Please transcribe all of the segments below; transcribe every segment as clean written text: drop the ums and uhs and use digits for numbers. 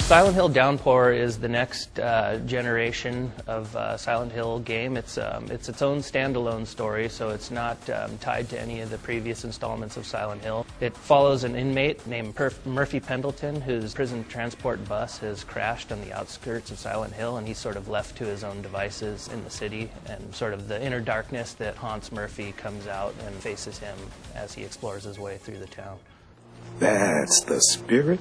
Silent Hill Downpour is the next generation of Silent Hill game. It's its own standalone story, so it's not tied to any of the previous installments of Silent Hill. It follows an inmate named Murphy Pendleton, whose prison transport bus has crashed on the outskirts of Silent Hill, and he's sort of left to his own devices in the city, and sort of the inner darkness that haunts Murphy comes out and faces him as he explores his way through the town. That's the spirit.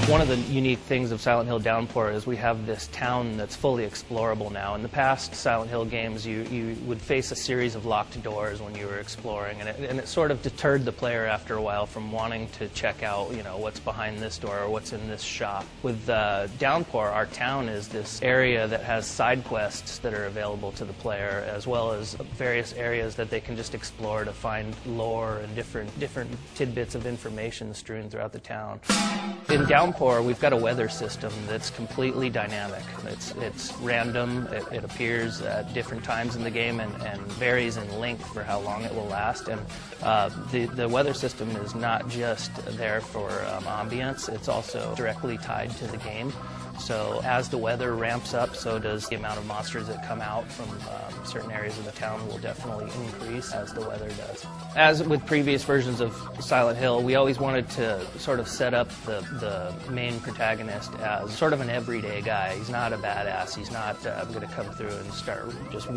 One of the unique things of Silent Hill Downpour is we have this town that's fully explorable now. In the past Silent Hill games, you would face a series of locked doors when you were exploring, and it sort of deterred the player after a while from wanting to check out, you know, what's behind this door or what's in this shop. With Downpour, our town is this area that has side quests that are available to the player, as well as various areas that they can just explore to find lore and different tidbits of information strewn throughout the town. In Downpour, we've got a weather system that's completely dynamic. It's random. It appears at different times in the game and varies in length for how long it will last. And the weather system is not just there for ambience. It's also directly tied to the game. So as the weather ramps up, so does the amount of monsters that come out from certain areas of the town will definitely increase as the weather does. As with previous versions of Silent Hill, we always wanted to sort of set up the main protagonist as sort of an everyday guy. He's not a badass. He's not going to come through and start just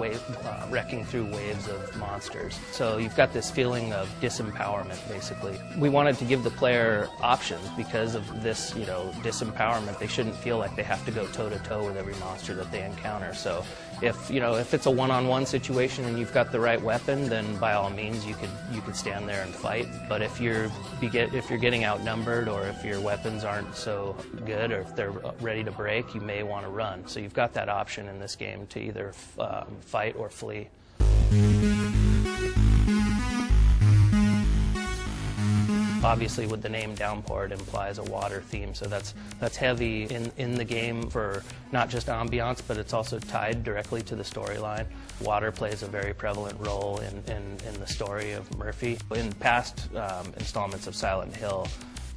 wrecking through waves of monsters. So you've got this feeling of disempowerment, basically. We wanted to give the player options because of this, you know, disempowerment. They shouldn't feel like they have to go toe-to-toe with every monster that they encounter. So if it's a one-on-one situation and you've got the right weapon, then by all means you could stand there and fight. But if you're getting outnumbered, or if your weapons aren't so good, or if they're ready to break, you may want to run. So you've got that option in this game to either fight or flee. Obviously, with the name Downpour, it implies a water theme, so that's heavy in the game for not just ambiance, but it's also tied directly to the storyline. Water plays a very prevalent role in the story of Murphy. In past installments of Silent Hill,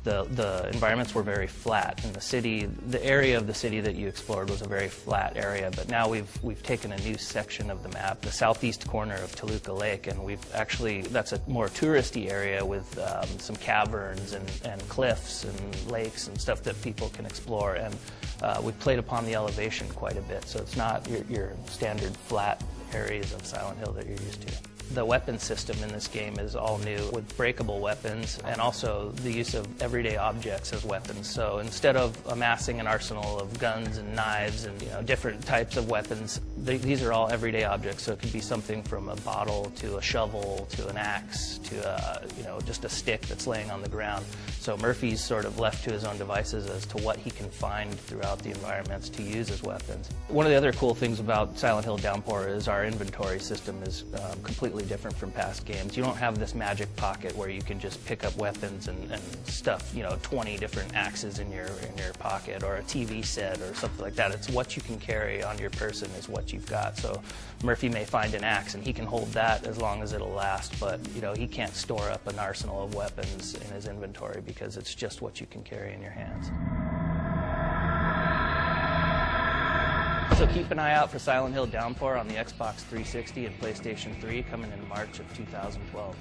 the environments were very flat, and the area of the city that you explored was a very flat area. But now we've taken a new section of the map, the southeast corner of Toluca Lake, and that's a more touristy area with some caverns and cliffs and lakes and stuff that people can explore. And we've played upon the elevation quite a bit, so it's not your standard flat areas of Silent Hill that you're used to. The weapon system in this game is all new, with breakable weapons and also the use of everyday objects as weapons. So instead of amassing an arsenal of guns and knives and different types of weapons, these are all everyday objects. So it could be something from a bottle to a shovel to an axe to just a stick that's laying on the ground. So Murphy's sort of left to his own devices as to what he can find throughout the environments to use as weapons. One of the other cool things about Silent Hill Downpour is our inventory system is completely different from past games. You don't have this magic pocket where you can just pick up weapons and stuff, 20 different axes in your pocket, or a TV set or something like that. It's what you can carry on your person is what you've got. So Murphy may find an axe and he can hold that as long as it'll last, but he can't store up an arsenal of weapons in his inventory because it's just what you can carry in your hands. So keep an eye out for Silent Hill Downpour on the Xbox 360 and PlayStation 3 coming in March of 2012.